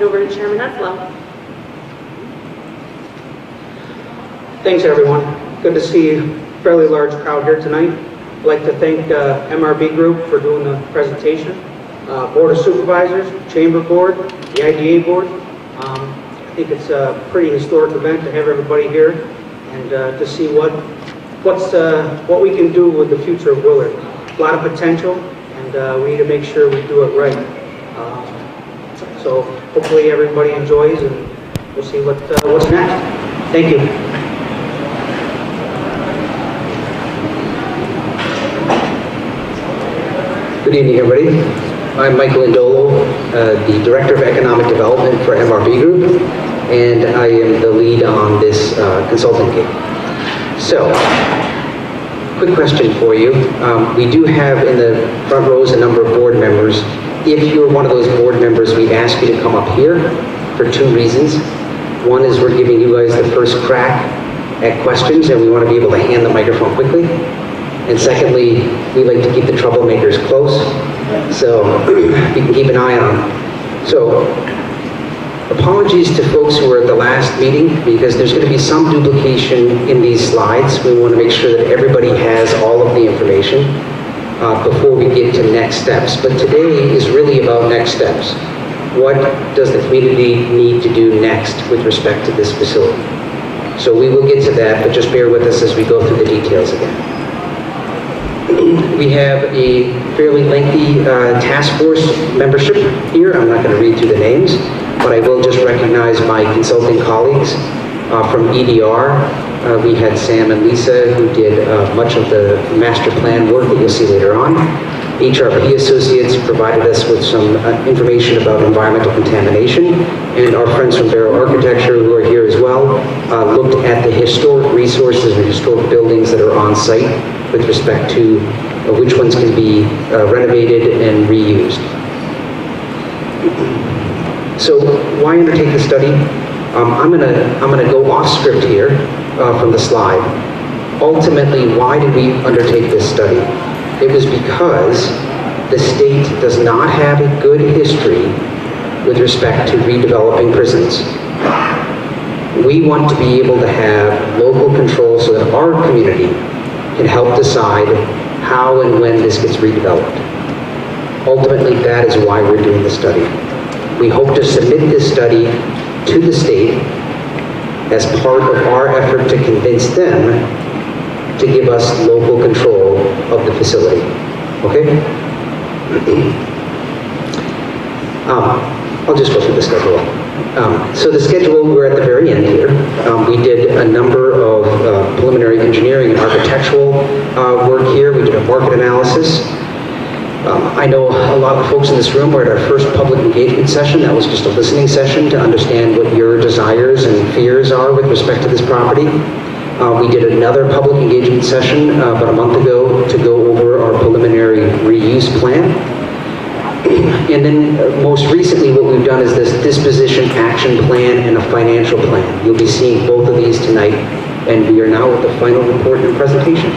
Over to Chairman Henslow. Thanks, everyone. Good to see a fairly large crowd here tonight. I'd like to thank MRB Group for doing the presentation, Board of Supervisors, Chamber Board, the IDA Board. I think it's a pretty historic event to have everybody here and to see what we can do with the future of Willard. A lot of potential, and we need to make sure we do it right. So hopefully everybody enjoys, and we'll see what's next. Thank you. Good evening, everybody. I'm Michael Indolo, the Director of Economic Development for MRB Group, and I am the lead on this consulting gig. So, quick question for you. We do have in the front rows a number of board members. If you're one of those board members, we ask you to come up here for two reasons. One is we're giving you guys the first crack at questions, and we want to be able to hand the microphone quickly. And secondly, we like to keep the troublemakers close, so we can keep an eye on them. So, apologies to folks who were at the last meeting, because there's going to be some duplication in these slides. We want to make sure that everybody has all of the information before we get to next steps. But today is really about next steps. What does the community need to do next with respect to this facility? So we will get to that, but just bear with us as we go through the details again. We have a fairly lengthy task force membership here. I'm not going to read through the names, but I will just recognize my consulting colleagues from EDR. We had Sam and Lisa, who did much of the master plan work that you'll see later on. HRP Associates provided us with some information about environmental contamination, and our friends from Barrow Architecture, who are here as well, looked at the historic resources and historic buildings that are on site with respect to which ones can be renovated and reused. So why undertake the study? I'm gonna go off script here from the slide. Ultimately, why did we undertake this study? It was because the state does not have a good history with respect to redeveloping prisons. We want to be able to have local control so that our community can help decide how and when this gets redeveloped. Ultimately, that is why we're doing the study. We hope to submit this study to the state as part of our effort to convince them to give us local control of the facility. Okay? I'll just go through the schedule. So the schedule, we're at the very end here. We did a number of preliminary engineering and architectural work here. We did a market analysis. I know a lot of the folks in this room were at our first public engagement session. That was just a listening session to understand what your desires and fears are with respect to this property. We did another public engagement session about a month ago to go over our preliminary reuse plan. And then most recently what we've done is this disposition action plan and a financial plan. You'll be seeing both of these tonight, and we are now at the final report and presentation.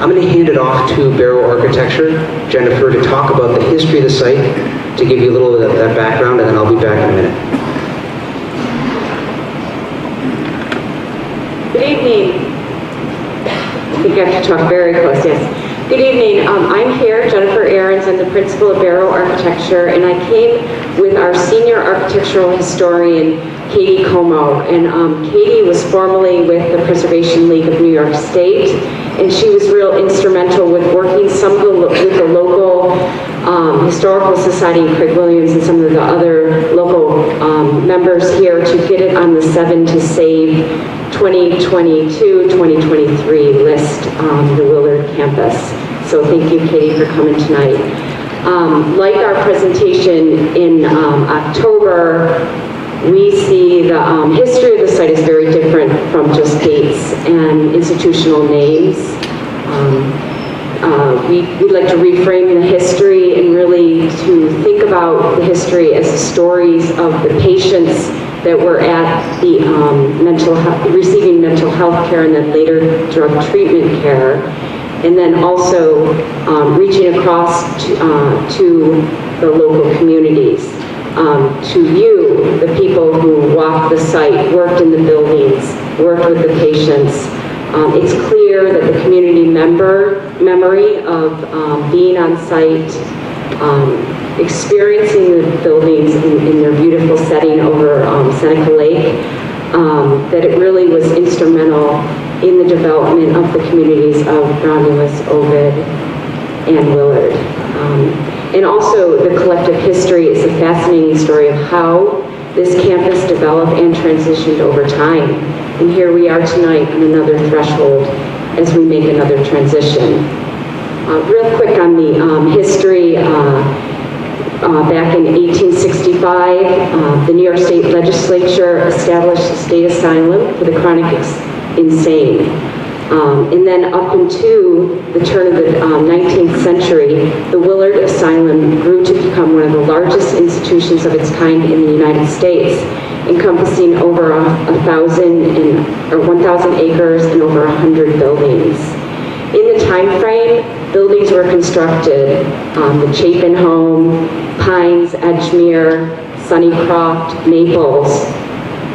I'm going to hand it off to Barrow Architecture, Jennifer, to talk about the history of the site, to give you a little of that background, and then I'll be back in a minute. Good evening. I think I have to talk very close, yes. Good evening. I'm here, Jennifer Ahrens. I'm the principal of Barrow Architecture, and I came with our senior architectural historian, Katie Como. And Katie was formerly with the Preservation League of New York State, and she was real instrumental with working with the local Historical Society in Craig Williams and some of the other local members here to get it on the 7 to Save 2022-2023 list, the Willard campus. So thank you, Katie, for coming tonight. Like our presentation in October, we see the history of the site is very different from just dates and institutional names. We'd like to reframe the history and really to think about the history as the stories of the patients that were at the receiving mental health care and then later drug treatment care, and then also reaching across to the local communities. to you, the people who walked the site, worked in the buildings, worked with the patients. It's clear that the community memory of being on site, experiencing the buildings in their beautiful setting over Seneca Lake, that it really was instrumental in the development of the communities of Romulus, Ovid, and Willard. And also the collective history is a fascinating story of how this campus developed and transitioned over time. And here we are tonight on another threshold as we make another transition. Real quick on the history, back in 1865, the New York State Legislature established a state asylum for the chronic insane. And then up into the turn of the 19th century, the Willard Asylum grew to become one of the largest institutions of its kind in the United States, encompassing over 1,000 acres and over 100 buildings. In the time frame, buildings were constructed, the Chapin Home, Pines, Edgemere, Sunnycroft, Maples,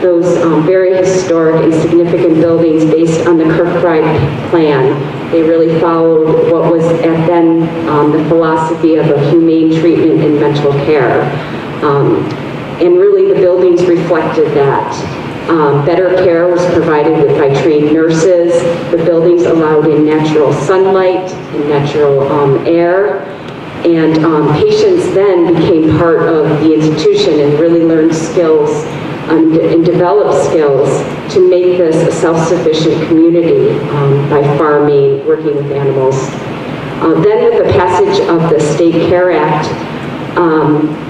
those very historic and significant buildings based on the Kirkbride plan. They really followed what was at then the philosophy of a humane treatment and mental care. And really the buildings reflected that. Better care was provided by trained nurses. The buildings allowed in natural sunlight and natural air. And patients then became part of the institution and really learned skills and developed skills to make this a self-sufficient community by farming, working with animals. Then with the passage of the State Care Act,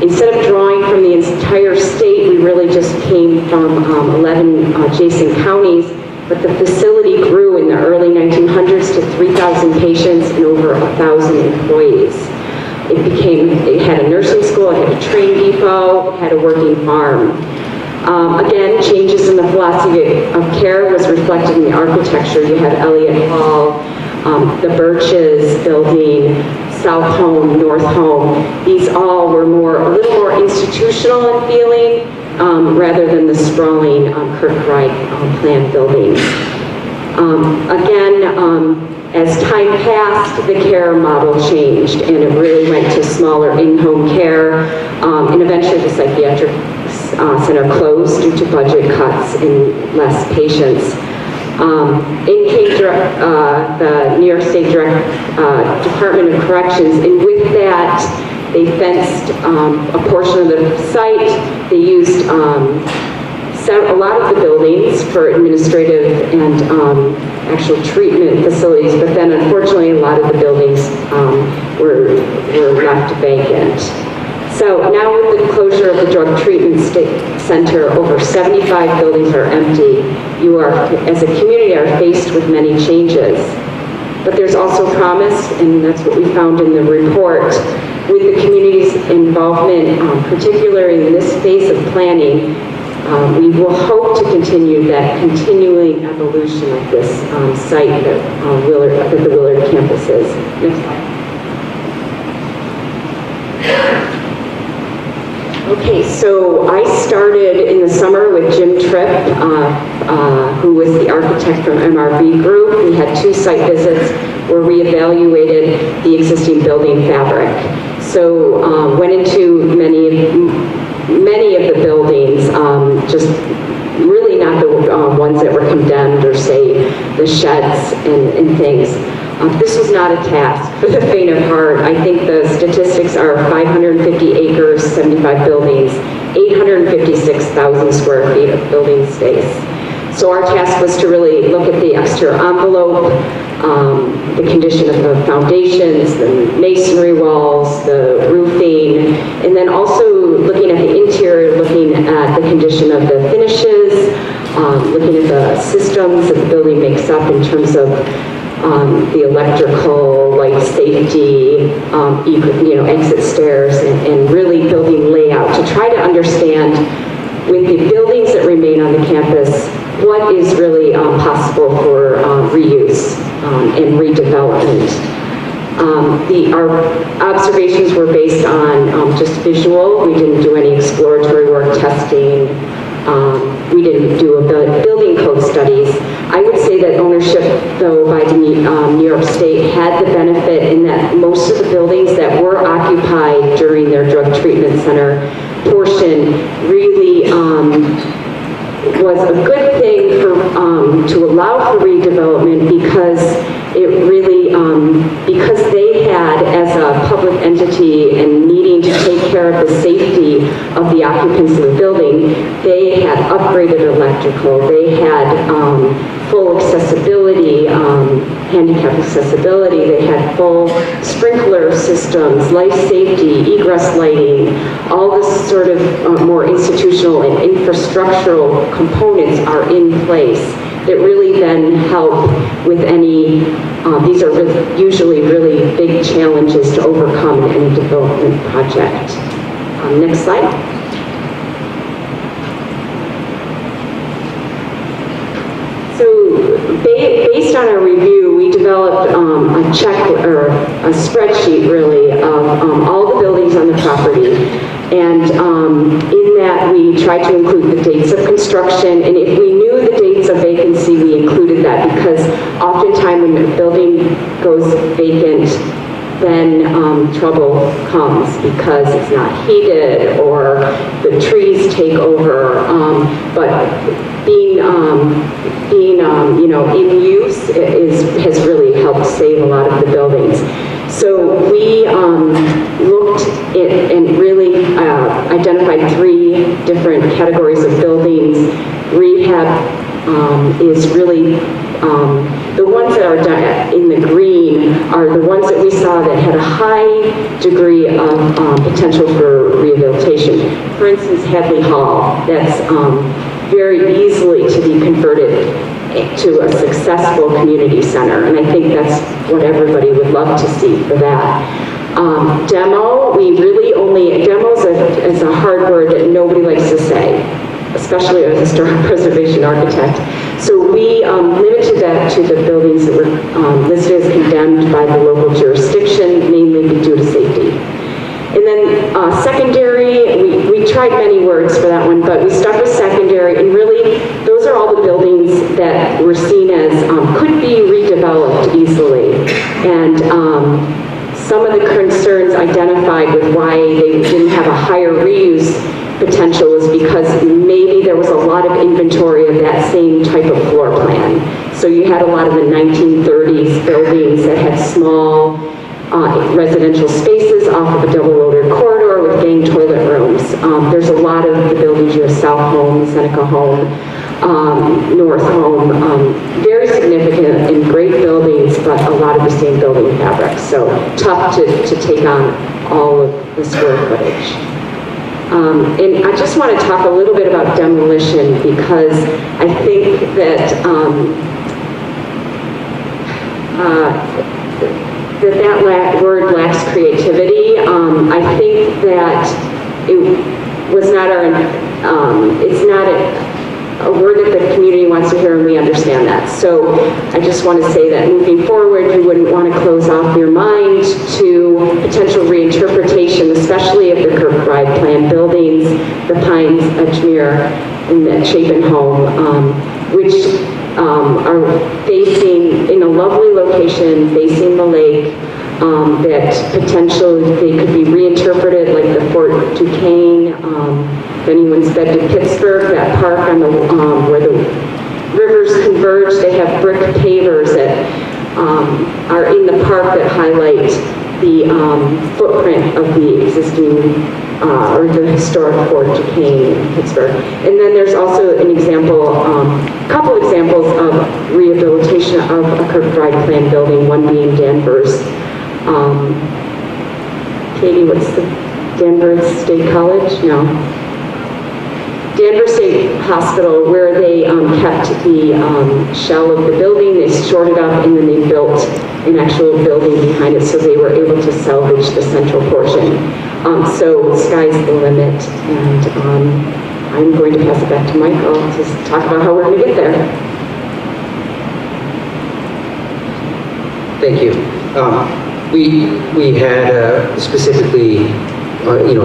instead of drawing from the entire state, we really just came from 11 adjacent counties, but the facility grew in the early 1900s to 3,000 patients and over 1,000 employees. It had a nursing school, it had a train depot, it had a working farm. Again, changes in the philosophy of care was reflected in the architecture. You had Elliott Hall, the Birches building, South Home, North Home. These all were a little more institutional in feeling rather than the sprawling Kirkbride plan buildings. Again, as time passed, the care model changed and it really went to smaller in-home care, and eventually the psychiatric center closed due to budget cuts and less patients. In came the New York State Department of Corrections, and with that, they fenced a portion of the site. They used a lot of the buildings for administrative and actual treatment facilities, but then unfortunately a lot of the buildings were left vacant. So now with the closure of the drug treatment center, over 75 buildings are empty. You are, as a community, are faced with many changes. But there's also promise, and that's what we found in the report, with the community's involvement, particularly in this phase of planning. We will hope to continue that continuing evolution of this site that the Willard campus is. Next slide. Okay, so I started in the summer with Jim Tripp, who was the architect from MRV Group. We had 2 site visits where we evaluated the existing building fabric. So went into many of the buildings, just really not the ones that were condemned, or say the sheds and things. This was not a task for the faint of heart. I think the statistics are 550 acres, 75 buildings, 856,000 square feet of building space. So our task was to really look at the exterior envelope, the condition of the foundations, the masonry walls, the roofing, and then also looking at the interior, looking at the condition of the finishes, looking at the systems that the building makes up in terms of the electrical, light safety, exit stairs, and really building layout to try to understand, with the buildings that remain on the campus, what is really possible for reuse and redevelopment. Our observations were based on just visual. We didn't do any exploratory work, testing. We didn't do building code studies. I would say that ownership, though, by the New York State had the benefit in that most of the buildings that were occupied during their drug treatment center portion really was a good thing for to allow for redevelopment because it really because they had, as a public entity and needing to take care of the safety of the occupants of the building, they had upgraded electrical, they had full accessibility, handicap accessibility, they had full sprinkler systems, life safety, egress lighting, all this sort of more institutional and infrastructural components are in place that really then help with any, these are usually really big challenges to overcome in any development project. Next slide. So based on our review, we developed a check or a spreadsheet really of all the buildings on the property. And in that we tried to include the dates of construction, and if we knew the dates of vacancy, we included that because oftentimes when a building goes vacant, then trouble comes because it's not heated or the trees take over. But being you know, in use has really helped save a lot of the buildings. So we looked at and really identified 3 different categories of buildings. Rehab is really the ones that are in the green are the ones that we saw that had a high degree of potential for rehabilitation. For instance, Hadley Hall, that's very easily to be converted to a successful community center, and I think that's what everybody would love to see for that. Demo, we really only, demos is a hard word that nobody likes to say, especially a historic preservation architect. So we limited that to the buildings that were listed as condemned by the local jurisdiction, mainly due to safety. And then secondary, we tried many words for that one, but we stuck with secondary, and really those are all the buildings that were seen as could be redeveloped easily. And some of the concerns identified with why they didn't have a higher reuse potential was because maybe there was a lot of inventory of that same type of floor plan. So you had a lot of the 1930s buildings that had small residential spaces off of a double-loaded corridor with gang toilet rooms. There's a lot of the buildings, you have South Home, Seneca Home, North Home, very significant and great buildings, but a lot of the same building fabrics. So tough to take on all of the square footage. And I just want to talk a little bit about demolition because I think that that word lacks creativity. I think that it was not it's not a word that the community wants to hear, and we understand that. So I just want to say that moving forward, you wouldn't want to close off your mind to potential reinterpretation, especially of the Kirkbride Plan buildings, the Pines, Edgemere, and the Chapin Home, which are facing, in a lovely location, facing the lake, that potentially they could be reinterpreted like the Fort Duquesne. If anyone's been to Pittsburgh, that park on the where the rivers converge, they have brick pavers that are in the park that highlight the footprint of the existing or the historic Fort Duquesne in Pittsburgh. And then there's also an example, couple examples of rehabilitation of a Kirkbride Plan building, one being Danvers. Katie, what's the Danvers State College? No. Danvers State Hospital, where they kept the shell of the building, they shored it up, and then they built an actual building behind it, so they were able to salvage the central portion. So sky's the limit, and I'm going to pass it back to Michael to talk about how we're going to get there. Thank you. We had specifically,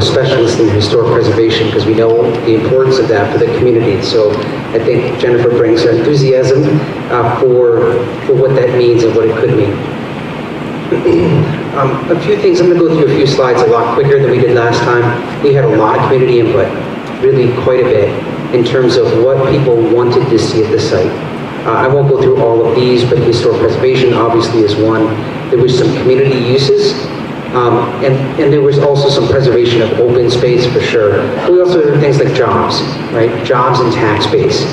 specialists in historic preservation because we know the importance of that for the community. So I think Jennifer brings her enthusiasm for what that means and what it could mean. A few things, I'm going to go through a few slides a lot quicker than we did last time. We had a lot of community input, really quite a bit, in terms of what people wanted to see at the site. I won't go through all of these, but historic preservation obviously is one. There was some community uses, and there was also some preservation of open space for sure. We also had things like jobs, right? Jobs and tax base.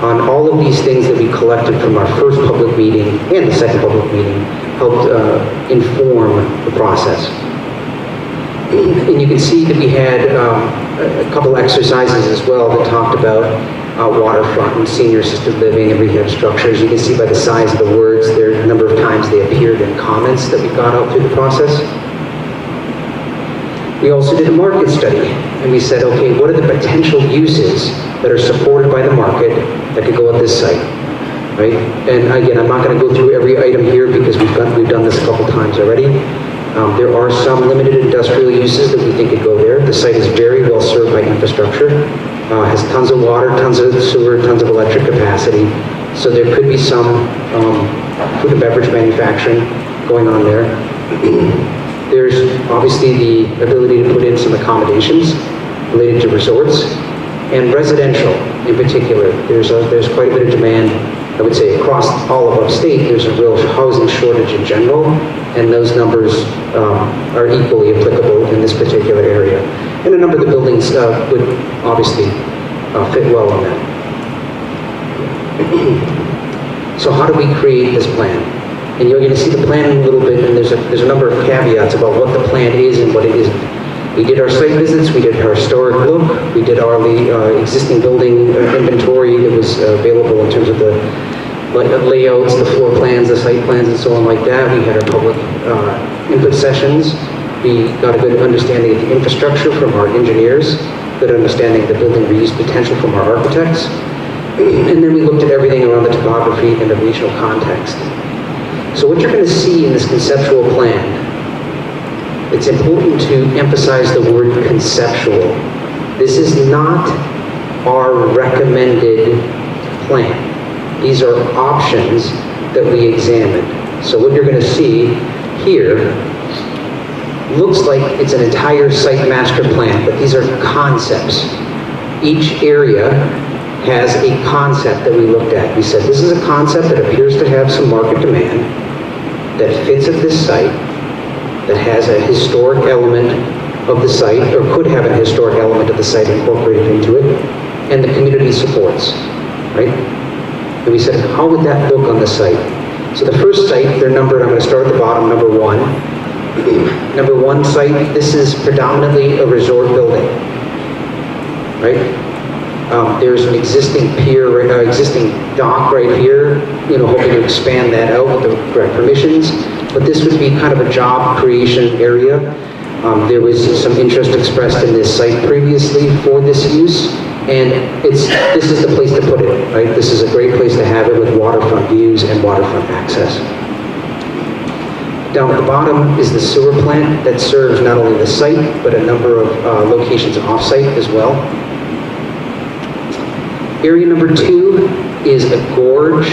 On all of these things that we collected from our first public meeting and the second public meeting helped inform the process. And you can see that we had a couple exercises as well that talked about waterfront and senior assisted living and rehab structures. You can see by the size of the words, there are a number of times they appeared in comments that we got out through the process. We also did a market study, and we said, okay, what are the potential uses that are supported by the market that could go at this site, right? And again, I'm not going to go through every item here because we've done this a couple times already. There are some limited industrial uses that we think could go there. The site is very well served by infrastructure, has tons of water, tons of sewer, tons of electric capacity. So there could be some food and beverage manufacturing going on there. There's obviously the ability to put in some accommodations related to resorts and residential in particular. There's quite a bit of demand, I would say, across all of upstate. There's a real housing shortage in general, and those numbers are equally applicable in this particular area. And a number of the buildings would obviously fit well on that. So how do we create this plan? And you're going to see the plan in a little bit, and there's a number of caveats about what the plan is and what it isn't. We did our site visits, we did our historic look, we did our existing building inventory that was available in terms of the layouts, the floor plans, the site plans, and so on like that. We had our public input sessions. We got a good understanding of the infrastructure from our engineers, good understanding of the building reuse potential from our architects, and then we looked at everything around the topography and the regional context. So what you're going to see in this conceptual plan, it's important to emphasize the word conceptual. This is not our recommended plan. These are options that we examined. So what you're going to see here looks like it's an entire site master plan, but these are concepts. Each area has a concept that we looked at. We said this is a concept that appears to have some market demand, that fits at this site, that has a historic element of the site, or could have a historic element of the site incorporated into it, and the community supports, right? And we said, how would that look on the site? So the first site, they're numbered, I'm going to start at the bottom, number 1. Number 1 site, this is predominantly a resort building, right? There's an existing pier, existing dock right here, hoping to expand that out with the correct permissions. But this would be kind of a job creation area. There was some interest expressed in this site previously for this use, and this is the place to put it, right? This is a great place to have it with waterfront views and waterfront access. Down at the bottom is the sewer plant that serves not only the site, but a number of locations off-site as well. Area number 2 is a gorge.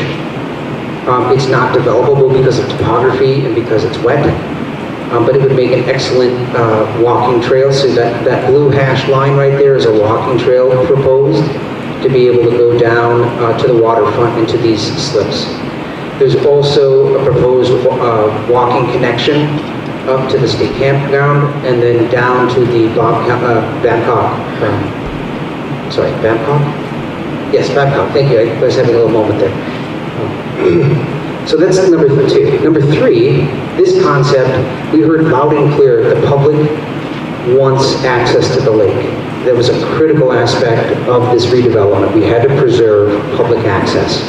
It's not developable because of topography and because it's wet, but it would make an excellent walking trail. So that blue hashed line right there is a walking trail proposed to be able to go down to the waterfront into these slips. There's also a proposed walking connection up to the state campground and then down to the Babcock. Yes, Babcock, thank you. I was having a little moment there. So that's number 2. Number 3, this concept, we heard loud and clear, the public wants access to the lake. That was a critical aspect of this redevelopment. We had to preserve public access.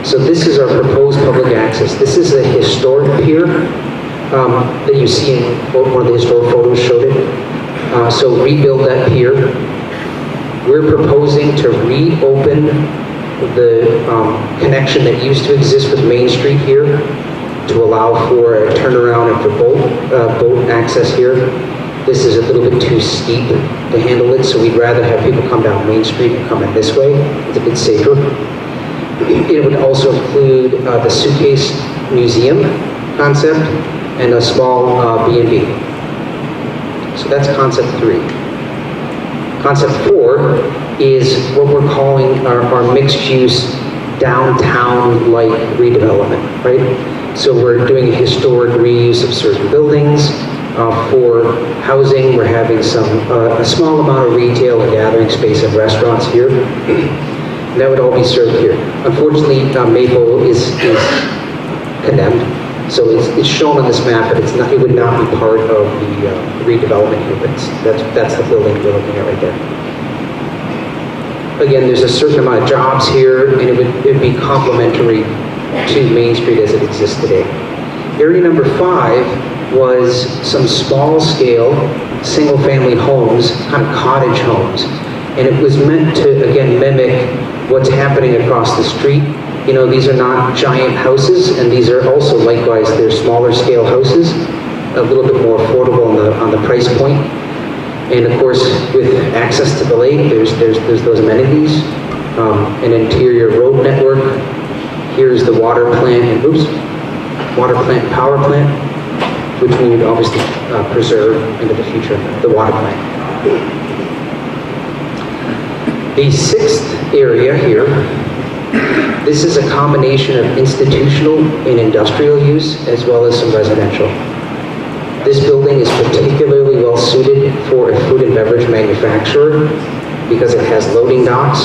So this is our proposed public access. This is a historic pier that you see in one of the historic photos showed it. So rebuild that pier. We're proposing to reopen the connection that used to exist with Main Street here to allow for a turnaround and for boat access here. This is a little bit too steep to handle it, so we'd rather have people come down Main Street and come in this way. It's a bit safer. It would also include the suitcase museum concept and a small B&B. So that's concept 3. Concept 4 is what we're calling our mixed-use downtown-like redevelopment, right? So we're doing a historic reuse of certain buildings. For housing, we're having a small amount of retail, a gathering space, and restaurants here. And that would all be served here. Unfortunately, Maple is condemned, so it's shown on this map, but it would not be part of the redevelopment here. That's the building we're looking at right there. Again, there's a certain amount of jobs here, and it would be complementary to Main Street as it exists today. Area number 5 was some small-scale, single-family homes, kind of cottage homes. And it was meant to, again, mimic what's happening across the street. You know, these are not giant houses, and these are also, likewise, they're smaller-scale houses, a little bit more affordable on the price point. And of course, with access to the lake, there's those amenities, an interior road network. Here's the water plant and power plant, which we would obviously preserve into the future, the water plant. The 6th area here, this is a combination of institutional and industrial use, as well as some residential. This building is particularly well suited for a food and beverage manufacturer because it has loading docks,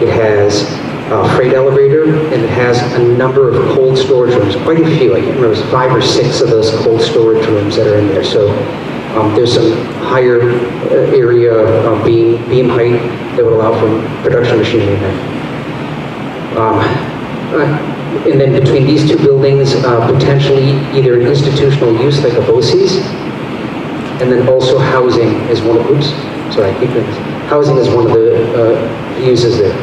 it has a freight elevator, and it has a number of cold storage rooms, quite a few. I can't remember, it was 5 or 6 of those cold storage rooms that are in there. So there's some higher area beam height that would allow for production machinery in there. And then between these two buildings, potentially either an institutional use like a BOCES, and then also housing is one of, housing is one of the uses there.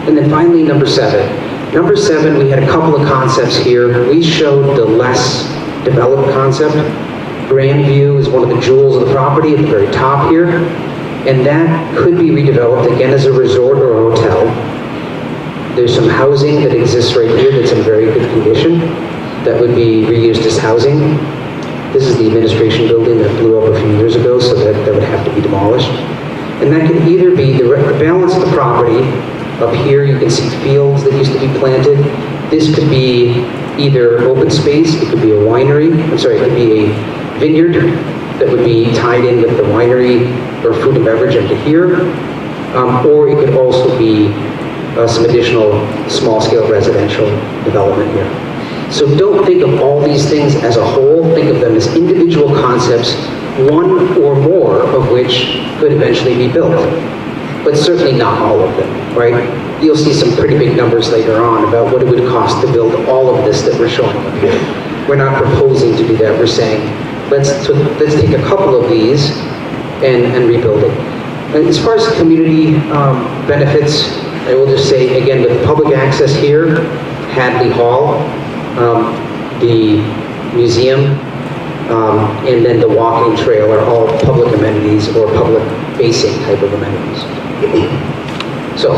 And then finally, number 7. Number 7, we had a couple of concepts here. We showed the less developed concept. Grandview is one of the jewels of the property at the very top here. And that could be redeveloped again as a resort or a hotel. There's some housing that exists right here that's in very good condition that would be reused as housing. This is the administration building that blew up a few years ago, so that would have to be demolished. And that could either be the balance of the property. Up here you can see fields that used to be planted. This could be either open space, it could be a winery, it could be a vineyard that would be tied in with the winery or food and beverage into here. Or it could also be some additional small-scale residential development here. So don't think of all these things as a whole, think of them as individual concepts, one or more of which could eventually be built. But certainly not all of them, right? You'll see some pretty big numbers later on about what it would cost to build all of this that we're showing up here. We're not proposing to do that. We're saying, let's take a couple of these and rebuild it. And as far as community benefits, I will just say, again, with public access here, Hadley Hall, the museum, and then the walking trail are all public amenities or public-facing type of amenities. So,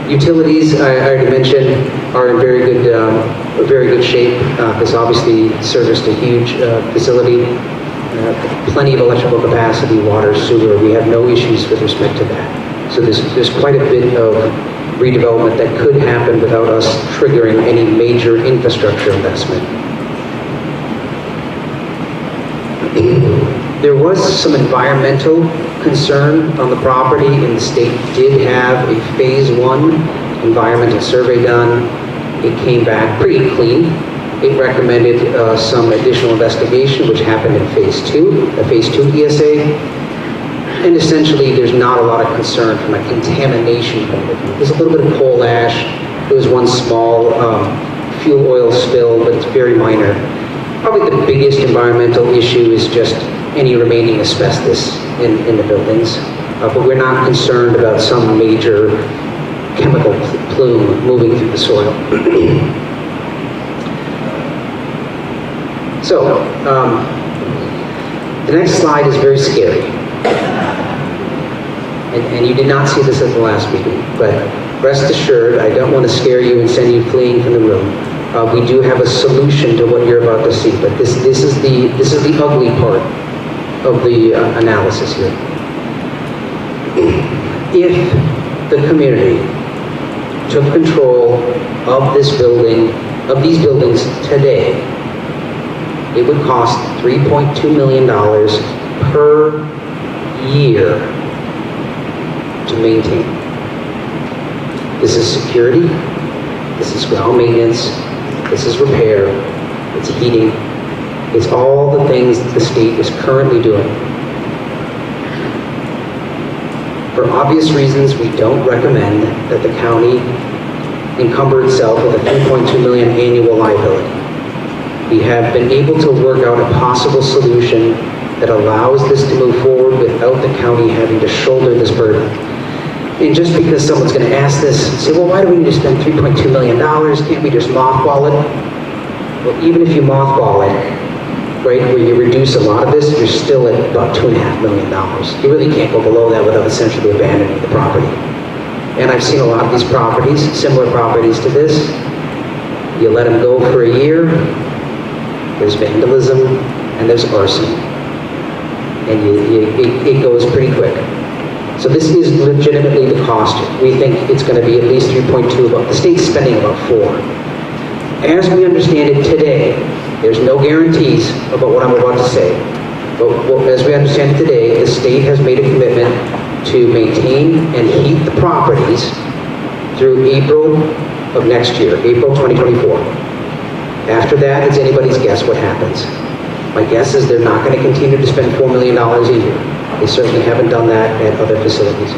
utilities, I already mentioned, are in very good shape. This obviously serviced a huge facility, plenty of electrical capacity, water, sewer. We have no issues with respect to that. So there's quite a bit of redevelopment that could happen without us triggering any major infrastructure investment. There was some environmental concern on the property, and the state did have a phase 1 environmental survey done. It came back pretty clean. It recommended some additional investigation, which happened in phase 2, a phase 2 ESA. And essentially, there's not a lot of concern from a contamination point of view. There's a little bit of coal ash. There was one small fuel oil spill, but it's very minor. Probably the biggest environmental issue is just any remaining asbestos in the buildings. But we're not concerned about some major chemical plume moving through the soil. So, the next slide is very scary. And you did not see this at the last meeting, but rest assured, I don't want to scare you and send you fleeing from the room. We do have a solution to what you're about to see, but this is the ugly part of the analysis here. If the community took control of this building, of these buildings today, it would cost $3.2 million per year to maintain. This is security, this is ground maintenance, this is repair, it's heating, it's all the things that the state is currently doing. For obvious reasons, we don't recommend that the county encumber itself with a $3.2 million annual liability. We have been able to work out a possible solution that allows this to move forward without the county having to shoulder this burden. And just because someone's going to ask this, say, well, why do we need to spend $3.2 million? Can't we just mothball it? Well, even if you mothball it, right, where you reduce a lot of this, you're still at about $2.5 million. You really can't go below that without essentially abandoning the property. And I've seen a lot of these properties, similar properties to this. You let them go for a year, there's vandalism, and there's arson. And it goes pretty quick. So this is legitimately the cost. We think it's going to be at least 3.2, but the state's spending about 4. As we understand it today, there's no guarantees about what I'm about to say, but as we understand it today, the state has made a commitment to maintain and heat the properties through April of next year, April 2024. After that, it's anybody's guess what happens. My guess is they're not going to continue to spend $4 million a year. They certainly haven't done that at other facilities.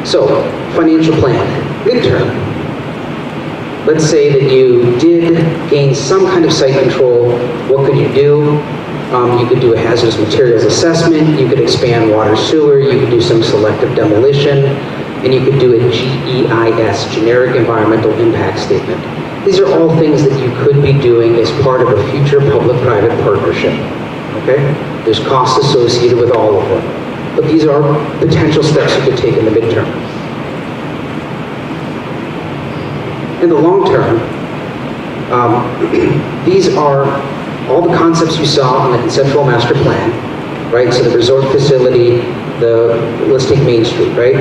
So, financial plan, midterm. Let's say that you did gain some kind of site control. What could you do? You could do a hazardous materials assessment. You could expand water sewer. You could do some selective demolition. And you could do a GEIS, Generic Environmental Impact Statement. These are all things that you could be doing as part of a future public-private partnership. Okay? There's costs associated with all of them. But these are potential steps you could take in the midterm. In the long term, these are all the concepts you saw in the conceptual master plan, right? So the resort facility, let's take Main Street, right?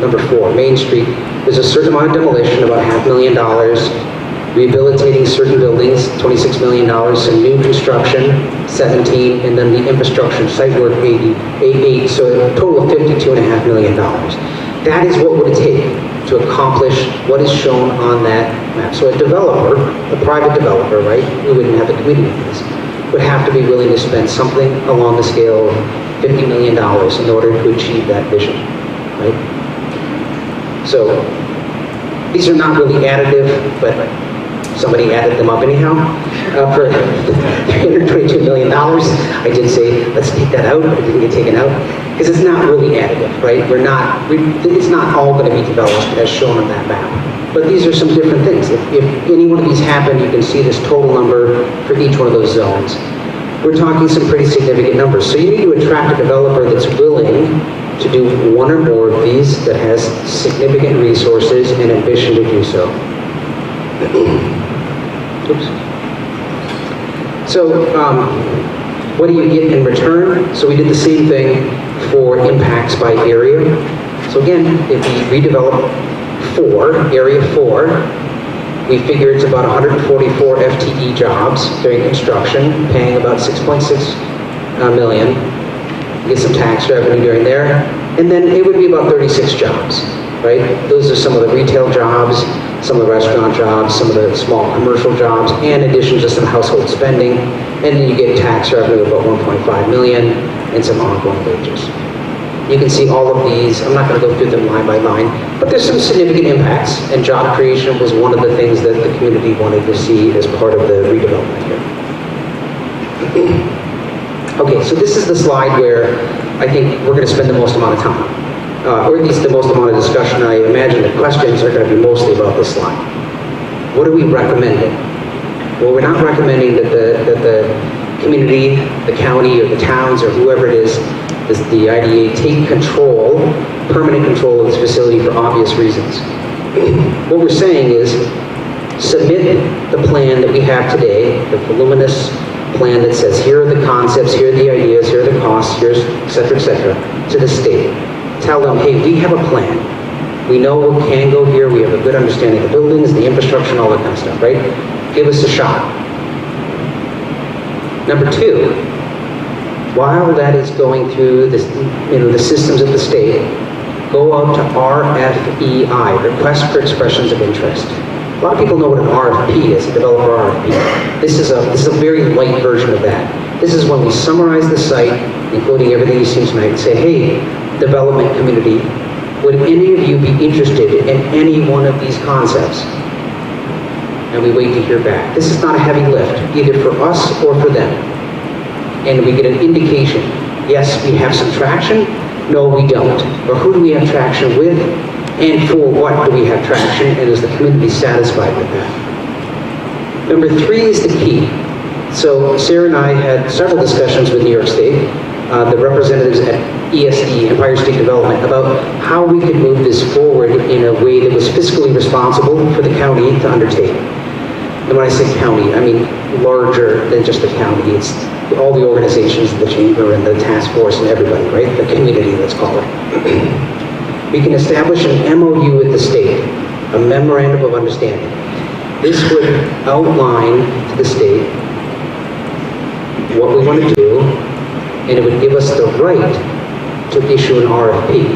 Number 4, Main Street. There's a certain amount of demolition, about $500,000, rehabilitating certain buildings, $26 million, some new construction, 17, and then the infrastructure site work, 88, so a total of $52.5 million. That is what would it take to accomplish what is shown on that map. So a developer, a private developer, right, we wouldn't have a committee for this, would have to be willing to spend something along the scale of $50 million in order to achieve that vision, right? So these are not really additive, but somebody added them up anyhow. For $322 million, I did say, let's take that out, but it didn't get taken out, because it's not really additive, right? It's not all going to be developed as shown on that map. But these are some different things. If any one of these happen, you can see this total number for each one of those zones. We're talking some pretty significant numbers. So you need to attract a developer that's willing to do one or more of these, that has significant resources and ambition to do so. Oops. So, what do you get in return? So we did the same thing for impacts by area. So again, if we redevelop area 4, we figure it's about 144 FTE jobs during construction, paying about $6.6 million. You get some tax revenue during there, and then it would be about 36 jobs, right? Those are some of the retail jobs, some of the restaurant jobs, some of the small commercial jobs, in addition to some household spending, and then you get tax revenue of about 1.5 million and some ongoing wages. You can see all of these. I'm not going to go through them line by line, but there's some significant impacts, and job creation was one of the things that the community wanted to see as part of the redevelopment here. Okay, so this is the slide where I think we're going to spend the most amount of time. or at least the most amount of discussion, I imagine the questions are going to be mostly about this slide. What are we recommending? Well, we're not recommending that the community, the county, or the towns, or whoever it is the IDA take control, permanent control of this facility for obvious reasons. What we're saying is, submit the plan that we have today, the voluminous plan that says, here are the concepts, here are the ideas, here are the costs, here's et cetera, to the state. Tell them, hey, we have a plan. We know what can go here, we have a good understanding of the buildings, the infrastructure, and all that kind of stuff, right? Give us a shot. Number two, while that is going through this, the systems of the state, go out to RFEI, Request for Expressions of Interest. A lot of people know what an RFP is, a developer RFP. This is a very light version of that. This is when we summarize the site, including everything you've seen tonight, and say, hey, development community, would any of you be interested in any one of these concepts? And we wait to hear back. This is not a heavy lift, either for us or for them. And we get an indication, yes, we have some traction, no, we don't. Or who do we have traction with? And for what do we have traction, and is the community satisfied with that? Number three is the key. So Sarah and I had several discussions with New York State, the representatives at ESD, Empire State Development, about how we could move this forward in a way that was fiscally responsible for the county to undertake. And when I say county, I mean larger than just the county. It's all the organizations, the chamber and the task force and everybody, right? The community, let's call it. We can establish an MOU with the state, a memorandum of understanding. This would outline to the state what we want to do, and it would give us the right to issue an RFP,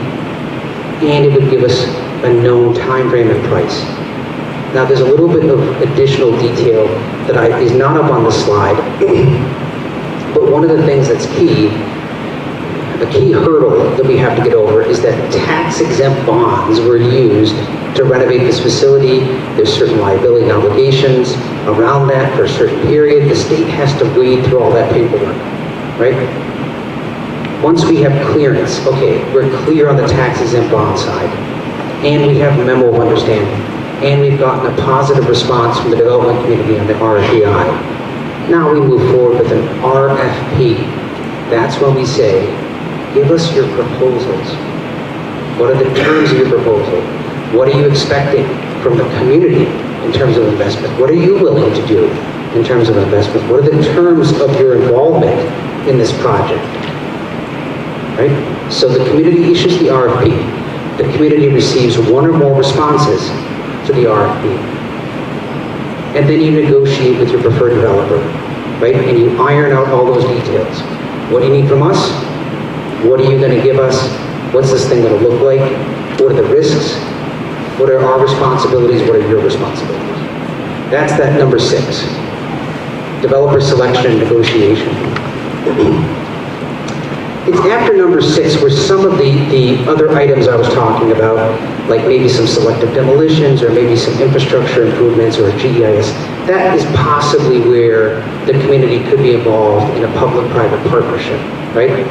and it would give us a known time frame and price. Now, there's a little bit of additional detail that is not up on the slide, but one of the things that's key, a key hurdle that we have to get over, is that tax-exempt bonds were used to renovate this facility. There's certain liability and obligations around that for a certain period. The state has to wade through all that paperwork, right? Once we have clearance, okay, we're clear on the tax-exempt bond side, and we have a memo of understanding, and we've gotten a positive response from the development community on the RFEI. Now we move forward with an RFP. That's when we say, give us your proposals. What are the terms of your proposal? What are you expecting from the community in terms of investment? What are you willing to do in terms of investment? What are the terms of your involvement in this project? Right? So the community issues the RFP. The community receives one or more responses to the RFP. And then you negotiate with your preferred developer, right? And you iron out all those details. What do you need from us? What are you going to give us? What's this thing going to look like? What are the risks? What are our responsibilities? What are your responsibilities? That's that number 6. Developer selection and negotiation. It's after number 6 where some of the other items I was talking about, like maybe some selective demolitions or maybe some infrastructure improvements or GEIS, that is possibly where the community could be involved in a public-private partnership, right?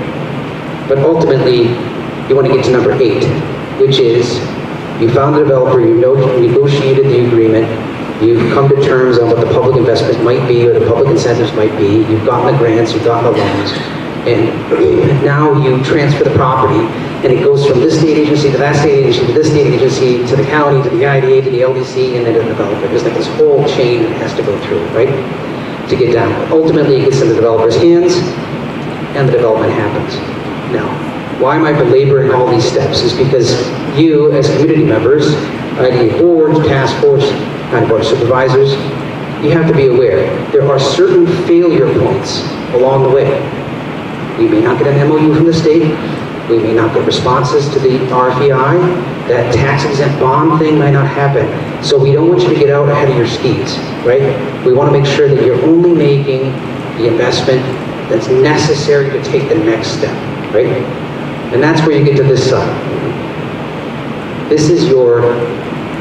But ultimately, you want to get to number 8, which is you found the developer, you negotiated the agreement, you've come to terms on what the public investment might be or the public incentives might be, you've gotten the grants, you've gotten the loans, and now you transfer the property, and it goes from this state agency to that state agency to this state agency to the county to the IDA to the LDC and then to the developer. There's like this whole chain that has to go through, right, to get down. Ultimately, it gets in the developer's hands, and the development happens. Now, why am I belaboring all these steps? Is because you, as community members, IDA board, task force, and board of supervisors, you have to be aware there are certain failure points along the way. We may not get an MOU from the state. We may not get responses to the RFEI. That tax-exempt bond thing might not happen. So we don't want you to get out ahead of your skis, right? We want to make sure that you're only making the investment that's necessary to take the next step, right? And that's where you get to this side. This is your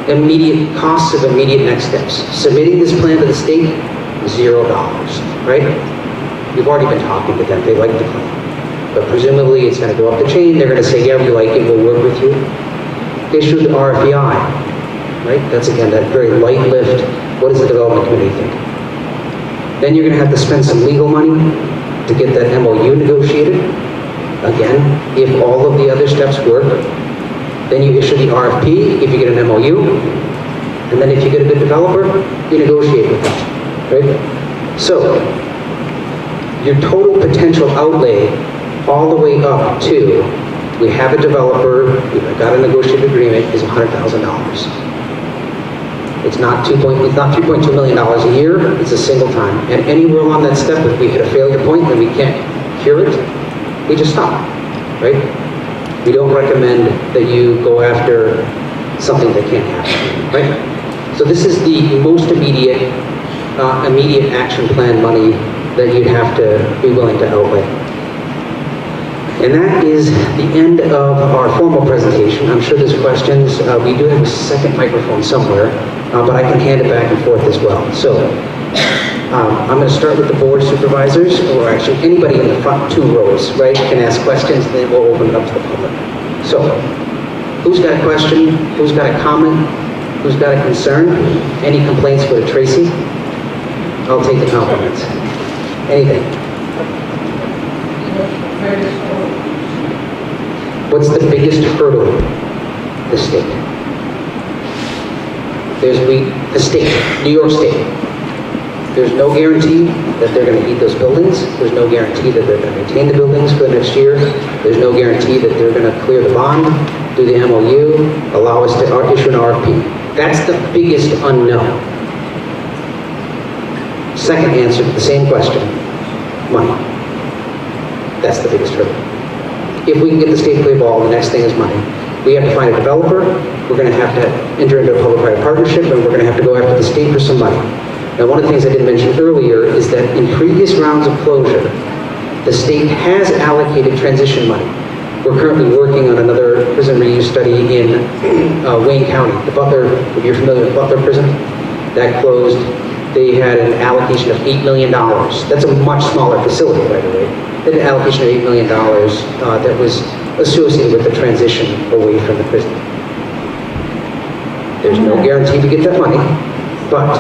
immediate costs of immediate next steps. Submitting this plan to the state, $0, right? You've already been talking to them. They like the plan. But presumably it's going to go up the chain. They're going to say, yeah, we like it, we'll work with you. Issue the RFEI, right? That's again that very light lift. What does the development committee think? Then you're going to have to spend some legal money to get that MOU negotiated. Again, if all of the other steps work, then you issue the RFP if you get an MOU, and then if you get a good developer, you negotiate with them, right? So, your total potential outlay all the way up to, we have a developer, we've got a negotiated agreement, is $100,000. It's not $3.2 million a year, it's a single time. And anywhere along that step, if we hit a failure point and we can't cure it, we just stop, right? We don't recommend that you go after something that can't happen, right? So this is the most immediate action plan money that you'd have to be willing to outlay. And that is the end of our formal presentation. I'm sure there's questions. We do have a second microphone somewhere, but I can hand it back and forth as well. So I'm going to start with the board supervisors, or actually anybody in the front two rows, right, can ask questions, and then we'll open it up to the public. So who's got a question? Who's got a comment? Who's got a concern? Any complaints for Tracy? I'll take the compliments. Anything? What's the biggest hurdle? The state. The state, New York State. There's no guarantee that they're going to heat those buildings. There's no guarantee that they're going to maintain the buildings for the next year. There's no guarantee that they're going to clear the bond, do the MOU, allow us to issue an RFP. That's the biggest unknown. Second answer to the same question, money. That's the biggest hurdle. If we can get the state to play ball, the next thing is money. We have to find a developer, we're going to have to enter into a public-private partnership, and we're going to have to go after the state for some money. Now, one of the things I didn't mention earlier is that in previous rounds of closure, the state has allocated transition money. We're currently working on another prison reuse study in Wayne County. The Butler, if you're familiar with Butler Prison, that closed. They had an allocation of $8 million. That's a much smaller facility, by the way. They had an allocation of $8 million that was associated with the transition away from the prison. There's no guarantee to get that money, but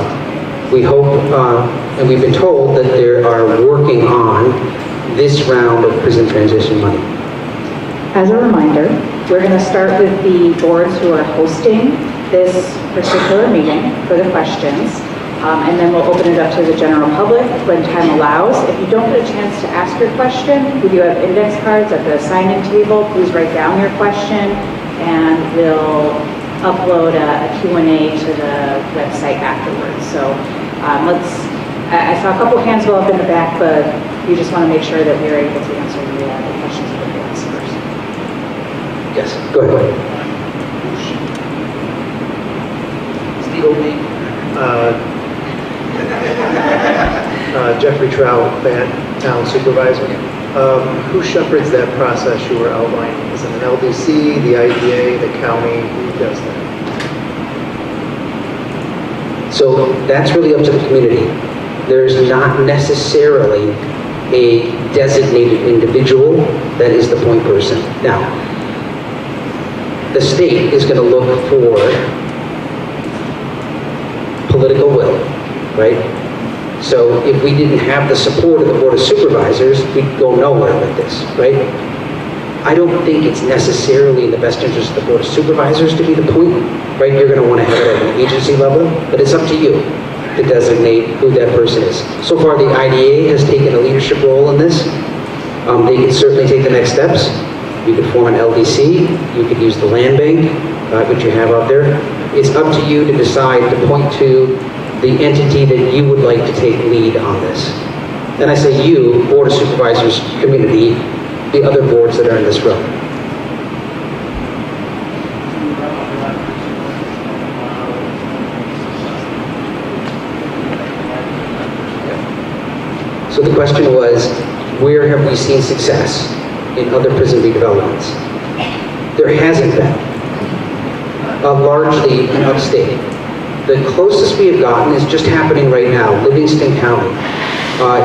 we hope, and we've been told that they are working on this round of prison transition money. As a reminder, we're going to start with the boards who are hosting this particular meeting for the questions, and then we'll open it up to the general public when time allows. If you don't get a chance to ask your question, we do have index cards at the sign-in table. Please write down your question, and we'll upload a Q&A to the website afterwards. So I saw a couple hands go up in the back, but we just want to make sure that we're able to answer the questions that we asked first. Yes, go ahead. Steve Oldney, Jeffrey Trout, town supervisor. Who shepherds that process you were outlining? Is it an LDC, the IDA, the county? Who does that? So that's really up to the community. There's not necessarily a designated individual that is the point person. Now, the state is going to look for political will, right? So if we didn't have the support of the Board of Supervisors, we'd go nowhere with this, right? I don't think it's necessarily in the best interest of the Board of Supervisors to be the point, right? You're going to want to have it at an agency level, but it's up to you to designate who that person is. So far, the IDA has taken a leadership role in this. They can certainly take the next steps. You could form an LDC. You could use the land bank, which you have out there. It's up to you to decide to point to the entity that you would like to take lead on this. And I say you, Board of Supervisors, community, the other boards that are in this room. So the question was, where have we seen success in other prison redevelopments? There hasn't been. Largely in upstate. The closest we have gotten is just happening right now, Livingston County.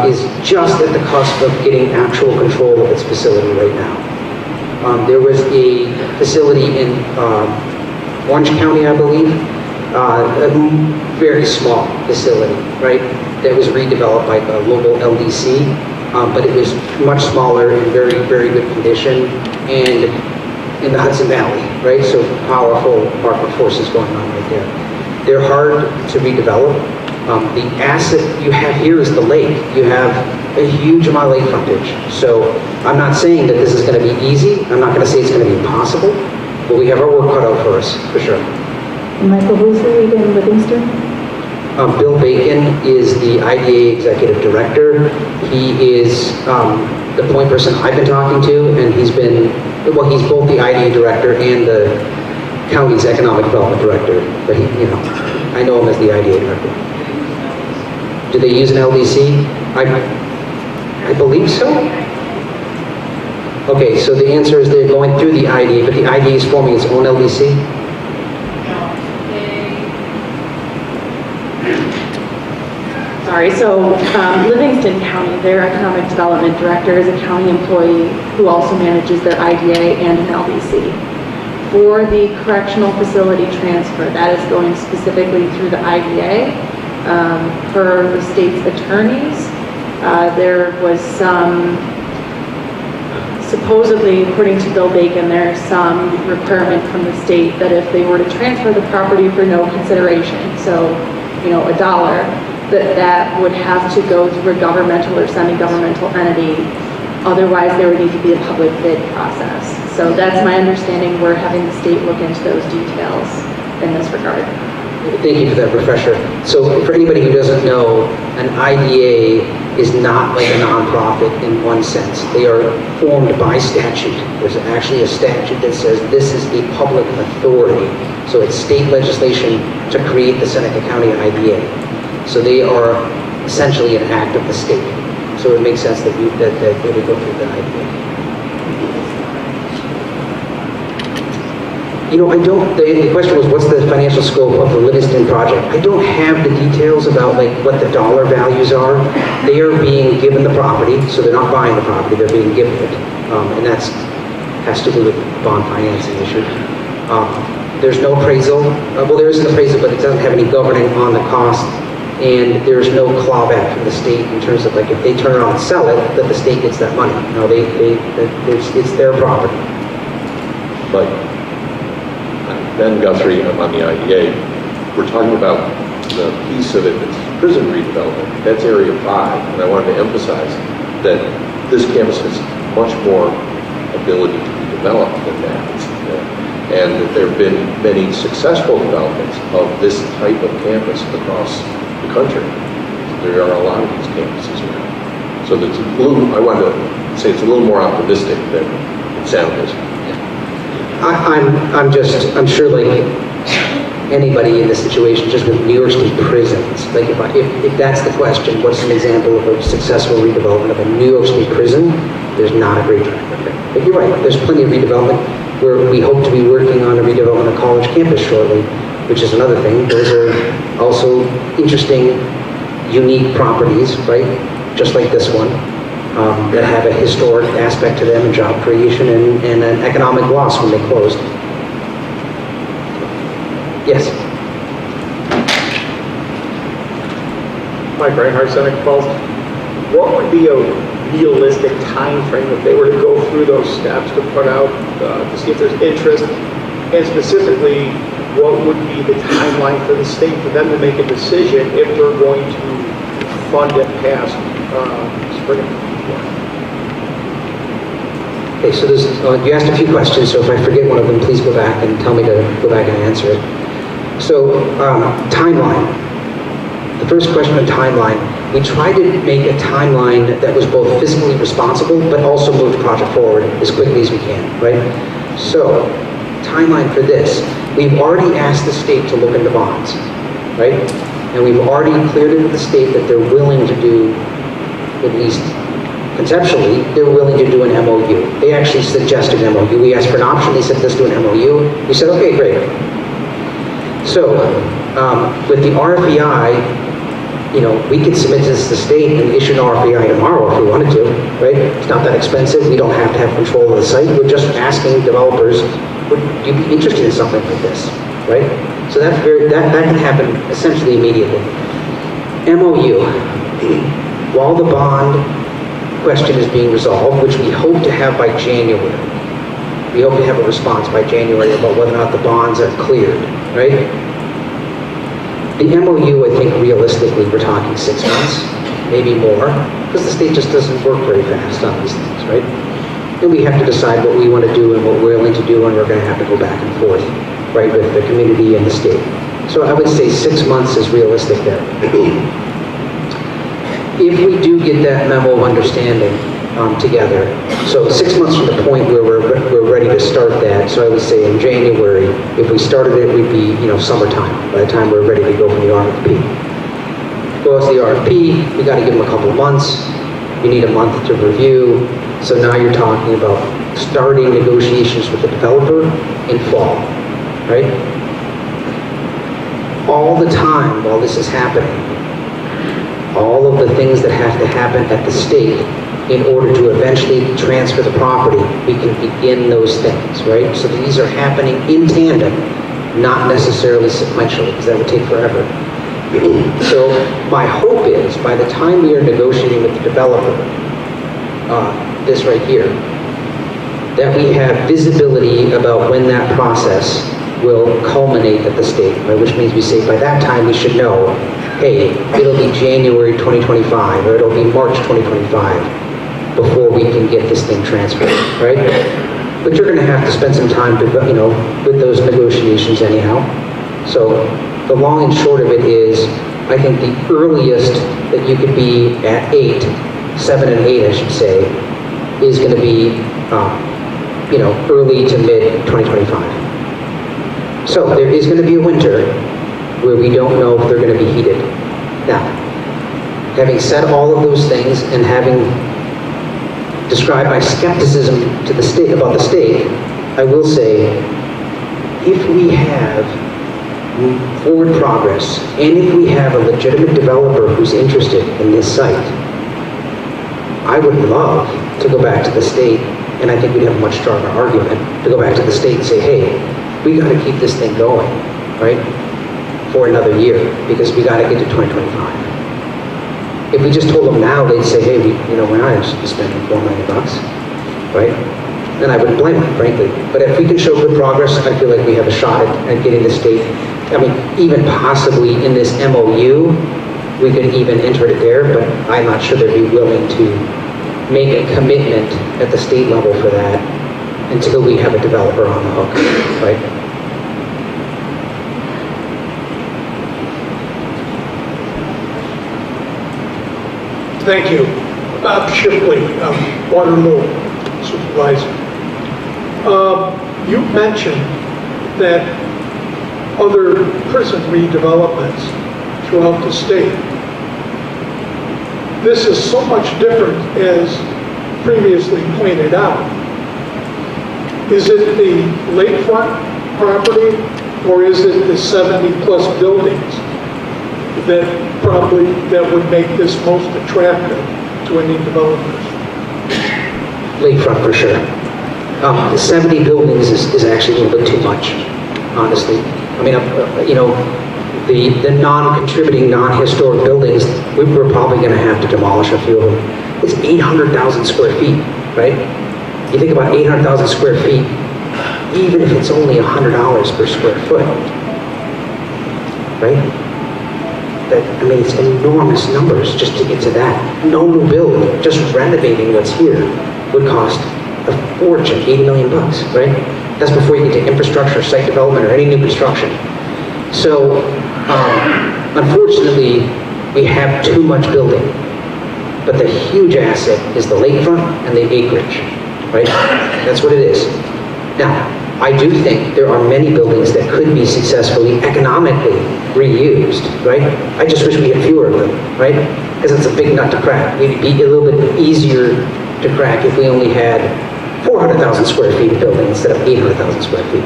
is just at the cusp of getting actual control of its facility right now. There was a facility in Orange County, I believe, a very small facility, right, that was redeveloped by a local LDC, but it was much smaller in very, very good condition, and in the Hudson Valley, right, so powerful market forces going on right there. They're hard to redevelop. The asset you have here is the lake. You have a huge amount of lake frontage. So I'm not saying that this is going to be easy. I'm not going to say it's going to be impossible, but we have our work cut out for us, for sure. And Michael, who's the lead in Livingston? Bill Bacon is the IDA Executive Director. He is the point person I've been talking to, and he's both the IDA Director and the county's Economic Development Director, but I know him as the IDA Director. Do they use an LDC? I believe so. Okay, so the answer is they're going through the IDA, but the IDA is forming its own LDC? Sorry, so Livingston County, their Economic Development Director is a county employee who also manages their IDA and an LDC. For the correctional facility transfer, that is going specifically through the IDA. For the state's attorneys, there was some, supposedly, according to Bill Bacon, there's some requirement from the state that if they were to transfer the property for no consideration, so, $1, that would have to go through a governmental or semi-governmental entity. Otherwise, there would need to be a public bid process. So that's my understanding. We're having the state look into those details in this regard. Thank you for that refresher. So for anybody who doesn't know, an IDA is not like a nonprofit in one sense. They are formed by statute. There's actually a statute that says this is a public authority. So it's state legislation to create the Seneca County IDA. So they are essentially an act of the state. So it makes sense that they would go through the IDA. The question was, what's the financial scope of the Livingston project? I don't have the details about what the dollar values are. They are being given the property, so they're not buying the property, they're being given it. And that has to do with bond financing issue. There's no appraisal. Well, there is an appraisal, but it doesn't have any governing on the cost. And there's no clawback from the state in terms of if they turn around and sell it, that the state gets that money. No, it's their property. But Ben Guthrie, I'm on the IDA. We're talking about the piece of it that's prison redevelopment. That's Area 5, and I wanted to emphasize that this campus has much more ability to be developed than that. And that there have been many successful developments of this type of campus across the country. There are a lot of these campuses around. So that's I wanted to say it's a little more optimistic than it sounded. I'm sure anybody in this situation, just with New York State prisons, if that's the question, what's an example of a successful redevelopment of a New York State prison? There's not a great track record. But you're right, there's plenty of redevelopment where we hope to be working on a redevelopment of college campus shortly, which is another thing. Those are also interesting, unique properties, right? Just like this one. That have a historic aspect to them and job creation and an economic loss when they closed. Yes? Mike Reinhardt, Seneca Falls. What would be a realistic time frame if they were to go through those steps to put out, to see if there's interest? And specifically, what would be the timeline for the state for them to make a decision if they're going to fund it past spring? Okay, so you asked a few questions, so if I forget one of them, please go back and tell me to go back and answer it. So, timeline. The first question on timeline. We tried to make a timeline that was both fiscally responsible, but also move the project forward as quickly as we can, right? So, timeline for this. We've already asked the state to look into bonds, right? And we've already cleared it with the state that they're willing to do, at least conceptually, they're willing to do an MOU. They actually suggested an MOU. We asked for an option. They said, let's do an MOU. We said, okay, great. So, with the RFEI, we could submit this to the state and issue an RFI tomorrow if we wanted to, right? It's not that expensive. We don't have to have control of the site. We're just asking developers, would you be interested in something like this, right? So that can happen essentially immediately. MOU, while the bond question is being resolved, which we hope to have by January. We hope to have a response by January about whether or not the bonds are cleared, right? The MOU, I think realistically, we're talking 6 months, maybe more, because the state just doesn't work very fast on these things, right? And we have to decide what we want to do and what we're willing to do, and we're going to have to go back and forth, right, with the community and the state. So I would say 6 months is realistic there. If we do get that memo of understanding together, so 6 months from the point where we're ready to start that, so I would say in January, if we started it, we'd be, summertime, by the time we're ready to go for the RFP. Well, it's the RFP, we got to give them a couple of months, you need a month to review, so now you're talking about starting negotiations with the developer in fall, right? All the time while this is happening, all of the things that have to happen at the state in order to eventually transfer the property, we can begin those things, right? So these are happening in tandem, not necessarily sequentially, because that would take forever. So my hope is, by the time we are negotiating with the developer, this right here, that we have visibility about when that process will culminate at the state, right? Which means we say by that time we should know, hey, it'll be January 2025, or it'll be March 2025, before we can get this thing transferred, right? But you're going to have to spend some time to, with those negotiations anyhow. So the long and short of it is, I think the earliest that you could be at 7 and 8, I should say, is going to be, early to mid 2025. So there is going to be a winter where we don't know if they're going to be heated. Now, having said all of those things and having described my skepticism to the state about the state, I will say, if we have forward progress and if we have a legitimate developer who's interested in this site, I would love to go back to the state, and I think we'd have a much stronger argument to go back to the state and say, hey, we got to keep this thing going, right, for another year, because we got to get to 2025. If we just told them now, they'd say, hey, we're not interested in spending $4 million, right? Then I wouldn't blame them, frankly. But if we can show good progress, I feel like we have a shot at getting the state, even possibly in this MOU, we could even enter it there, but I'm not sure they'd be willing to make a commitment at the state level for that until we have a developer on the hook, right? Thank you. Bob Shipley, Waterloo Supervisor. You mentioned that other prison redevelopments throughout the state. This is so much different, as previously pointed out. Is it the lakefront property, or is it the 70-plus buildings that would make this most attractive to any developers? Lakefront for sure. The 70 buildings is actually a little bit too much, honestly. The non-contributing, non-historic buildings, we're probably going to have to demolish a few of them. It's 800,000 square feet, right? You think about 800,000 square feet, even if it's only $100 per square foot, right? It's enormous numbers just to get to that. No new build, just renovating what's here would cost a fortune, $80 million, right? That's before you get to infrastructure, site development, or any new construction. So, unfortunately, we have too much building. But the huge asset is the lakefront and the acreage, right? That's what it is. Now, I do think there are many buildings that could be successfully economically reused, right? I just wish we had fewer of them, right? Because it's a big nut to crack. It'd be a little bit easier to crack if we only had 400,000 square feet of building instead of 800,000 square feet.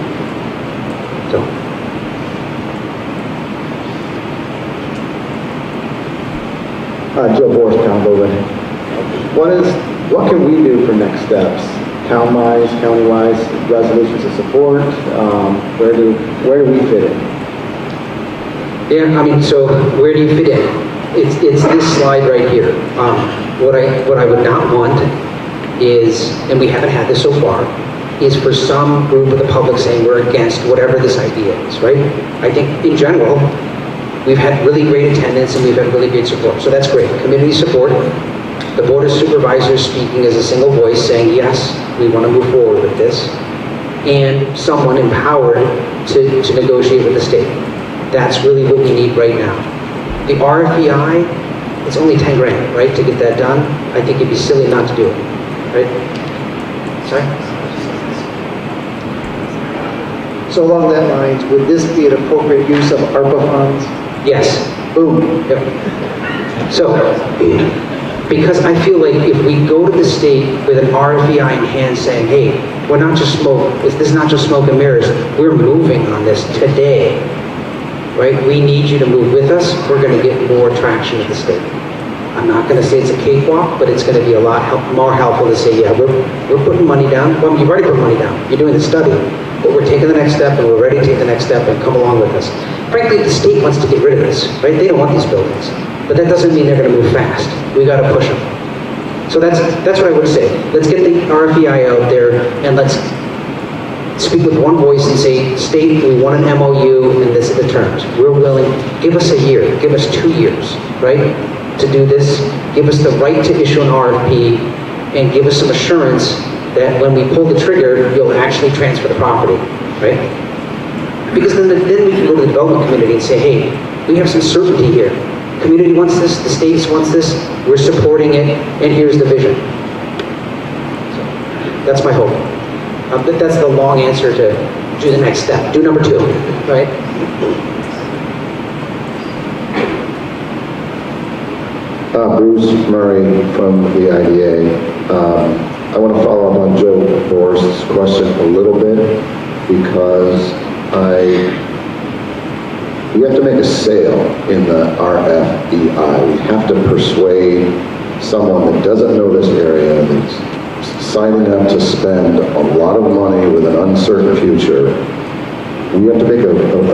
So. Joe Boris, Town Building. What can we do for next steps? Town-wise, county-wise, resolutions of support? Where do we fit in? Yeah, I mean, so where do you fit in? It's this slide right here. What I would not want is, and we haven't had this so far, is for some group of the public saying we're against whatever this idea is, right? I think in general, we've had really great attendance and we've had really great support. So that's great. Community support. The Board of Supervisors speaking as a single voice saying, yes, we want to move forward with this. And someone empowered to negotiate with the state. That's really what we need right now. The RFEI, it's only 10 grand, right, to get that done. I think it'd be silly not to do it, right? Sorry? So along that lines, would this be an appropriate use of ARPA funds? Yes. Boom. Yep. So, because I feel like if we go to the state with an RFEI in hand saying, hey, we're not just smoke, this is not just smoke and mirrors, we're moving on this today, right? We need you to move with us. We're going to get more traction with the state. I'm not going to say it's a cakewalk, but it's going to be a lot more helpful to say, yeah, we're putting money down. Well, you've already put money down. You're doing the study, but we're taking the next step, and we're ready to take the next step and come along with us. Frankly, the state wants to get rid of this, right? They don't want these buildings, but that doesn't mean they're going to move fast. We got to push them. So that's what I would say. Let's get the RFEI out there, and let's speak with one voice and say, state, we want an MOU, and this are the terms. We're willing. Give us a year. Give us 2 years, right, to do this. Give us the right to issue an RFP, and give us some assurance that when we pull the trigger, you'll actually transfer the property, right? Because then we can go to the development community and say, hey, we have some certainty here. Community wants this, the state wants this, we're supporting it, and here's the vision. So that's my hope. But that's the long answer to do the next step. Do number 2, right? Bruce Murray from the IDA. I want to follow up on Joe Boris' question a little bit because we have to make a sale in the RFEI. We have to persuade someone that doesn't know this area, that's signing up to spend a lot of money with an uncertain future. We have to make a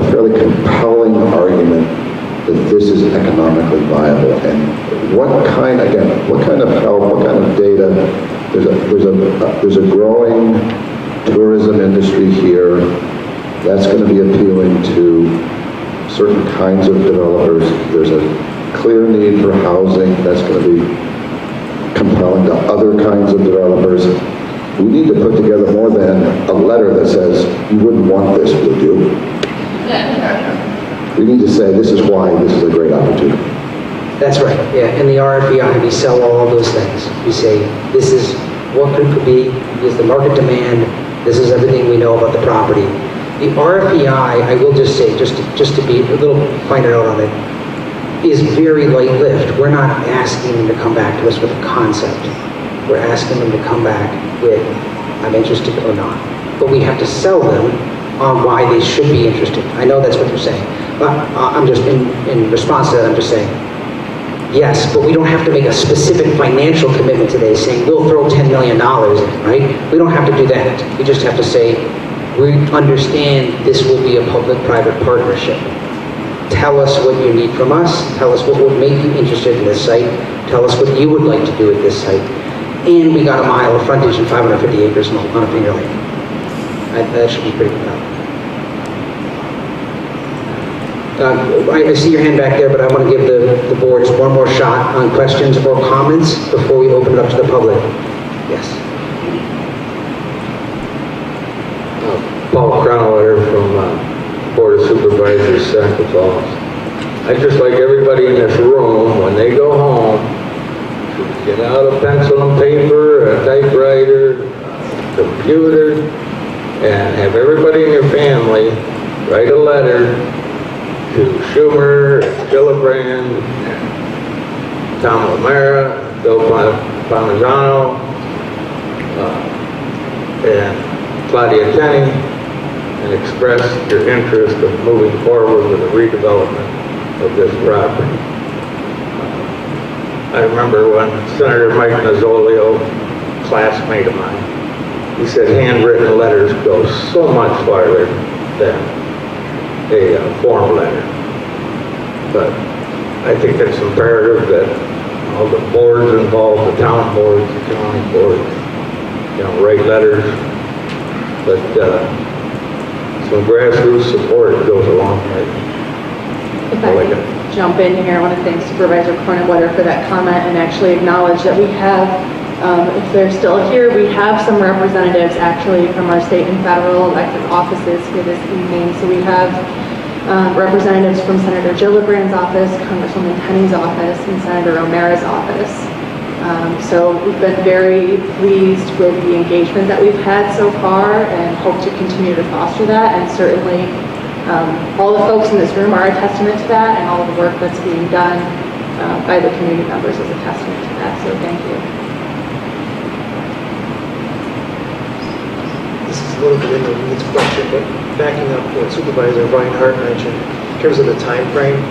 fairly compelling argument that this is economically viable. And what kind of help, what kind of data? There's a growing tourism industry here that's going to be appealing to certain kinds of developers. There's a clear need for housing that's going to be compelling to other kinds of developers. We need to put together more than a letter that says, you wouldn't want this, would you? We need to say, this is why this is a great opportunity. That's right, yeah. In the RFEI, we sell all of those things. We say, this is what it could be, this is the market demand, this is everything we know about the property. The RFEI, I will just say, just to be a little finer out on it, is very light lift. We're not asking them to come back to us with a concept. We're asking them to come back with, I'm interested or not. But we have to sell them on why they should be interested. I know that's what you're saying. But I'm just, in response to that, I'm just saying, yes, but we don't have to make a specific financial commitment today saying we'll throw $10 million in, right? We don't have to do that. We just have to say, we understand this will be a public-private partnership. Tell us what you need from us. Tell us what would make you interested in this site. Tell us what you would like to do at this site. And we got a mile of frontage and 550 acres on a Finger Lake. That should be pretty compelling. I see your hand back there, but I want to give the board just one more shot on questions or comments before we open it up to the public. Yes. Paul Crownletter from Board of Supervisors, Santa Falls. I'd just like everybody in this room, when they go home, to get out a pencil and paper, a typewriter, a computer, and have everybody in your family write a letter to Schumer, Gillibrand, Tom O'Mara, Bill Parmigiano, and Claudia Tenney, and express your interest in moving forward with the redevelopment of this property. I remember when Senator Mike Mazzolio, classmate of mine, he said handwritten letters go so much farther than a form letter. But I think it's imperative that all the boards involved, the town boards, the county boards, write letters. But some grassroots support goes a long way. If I could jump in here, I want to thank Supervisor Cronin-Wetter for that comment and actually acknowledge that we have, if they're still here, we have some representatives actually from our state and federal elected offices here this evening. So we have representatives from Senator Gillibrand's office, Congresswoman Tenney's office, and Senator O'Mara's office. So we've been very pleased with the engagement that we've had so far and hope to continue to foster that. And certainly all the folks in this room are a testament to that, and all of the work that's being done by the community members is a testament to that. So thank you. This is a little bit in the weeds question, but backing up what Supervisor Reinhardt mentioned, in terms of the time frame,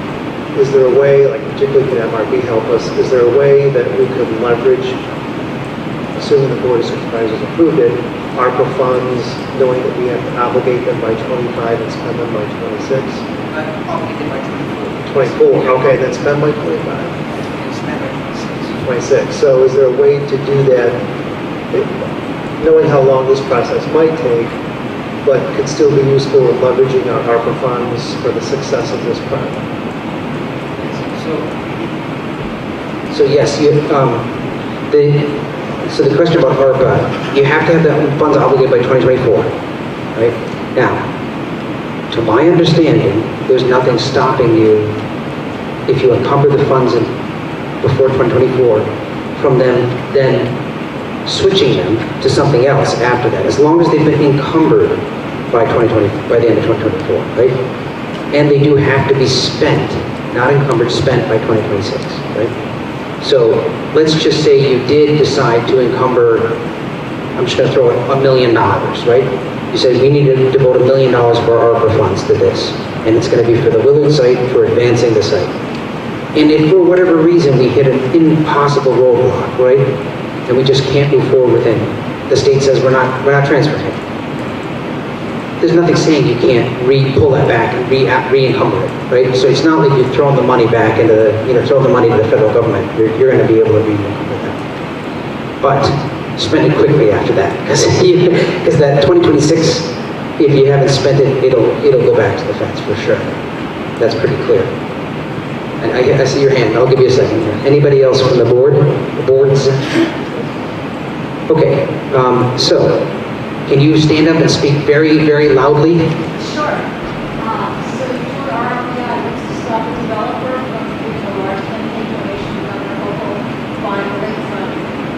is there a way, like particularly can MRB help us, is there a way that we could leverage, assuming the Board of Supervisors approved it, ARPA funds, knowing that we have to obligate them by 25 and spend them by 26? Obligated by 24, okay, then spend by 25. Spend by 26. So is there a way to do that, knowing how long this process might take, but could still be useful in leveraging our ARPA funds for the success of this project? So yes, so the question about ARPA, you have to have the funds obligated by 2024, right? Now, to my understanding, there's nothing stopping you, if you encumber the funds before 2024, from then switching them to something else after that, as long as they've been encumbered by the end of 2024, right? And they do have to be spent, not encumbered, spent by 2026, right? So let's just say you did decide to encumber, I'm just going to throw in $1 million, right? You said we need to devote $1 million for our ARPA funds to this, and it's going to be for the Willard site, for advancing the site. And if for whatever reason we hit an impossible roadblock, right, and we just can't move forward with it, the state says we're not transferring it. There's nothing saying you can't pull that back and re-encumber it, right? So it's not like you've thrown the money back into thrown the money to the federal government. You're going to be able to re-encumber that. But spend it quickly after that, because that 2026, if you haven't spent it, it'll go back to the feds for sure. That's pretty clear. And I see your hand. I'll give you a second here. Anybody else from the board? The boards? Okay. So, can you stand up and speak very, very loudly? Sure. So your RFI looks to stop a developer from giving a large lending donation to governor Hochul buying a lakefront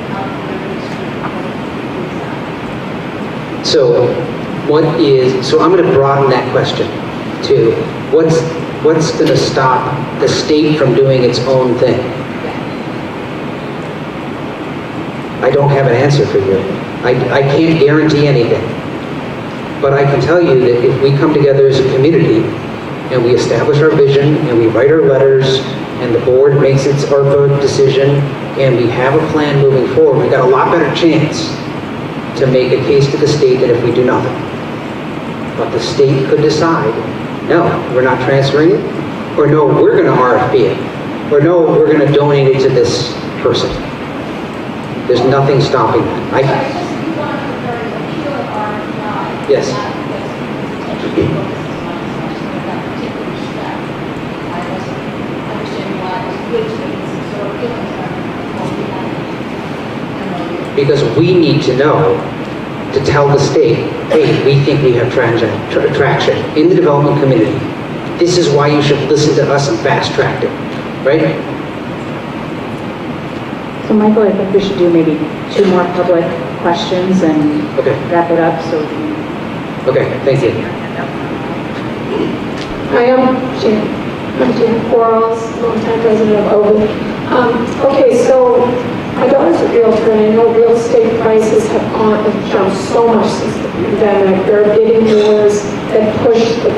California. So I'm going to broaden that question to what's going to stop the state from doing its own thing? I don't have an answer for you. I can't guarantee anything. But I can tell you that if we come together as a community and we establish our vision and we write our letters and the board makes its ARPA decision and we have a plan moving forward, we've got a lot better chance to make a case to the state than if we do nothing. But the state could decide, no, we're not transferring it, or no, we're going to RFP it, or no, we're going to donate it to this person. There's nothing stopping that. Yes. Because we need to know to tell the state, hey, we think we have traction in the development community. This is why you should listen to us and fast track it, right? So Michael, I think we should do maybe 2 more public questions and wrap it up. So. Okay, thank you. Hi, I'm Jan Quarles, longtime resident of Ovid. Okay, so my daughter's a realtor, and I know real estate prices have jumped so much since the pandemic. There are bidding wars that push the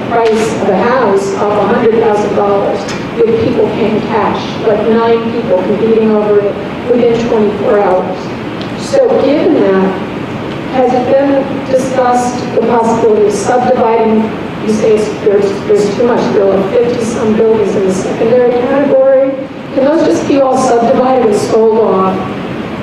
price of a house up $100,000. with people paying cash, like 9 people competing over it within 24 hours. So given that, has it been discussed the possibility of subdividing? You say there's too much, there are 50-some buildings in the secondary category. Can those just be all subdivided and sold off?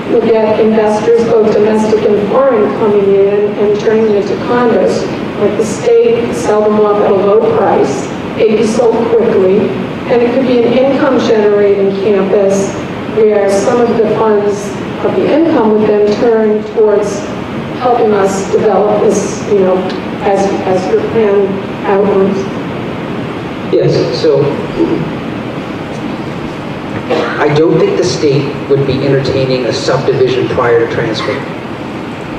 You'll get investors, both domestic and foreign, coming in and turning them into condos. Like the state could sell them off at a low price. They'd be sold quickly. And it could be an income-generating campus where some of the funds of the income would then turn towards helping us develop this, you know, as your plan outlines. Yes, so I don't think the state would be entertaining a subdivision prior to transfer.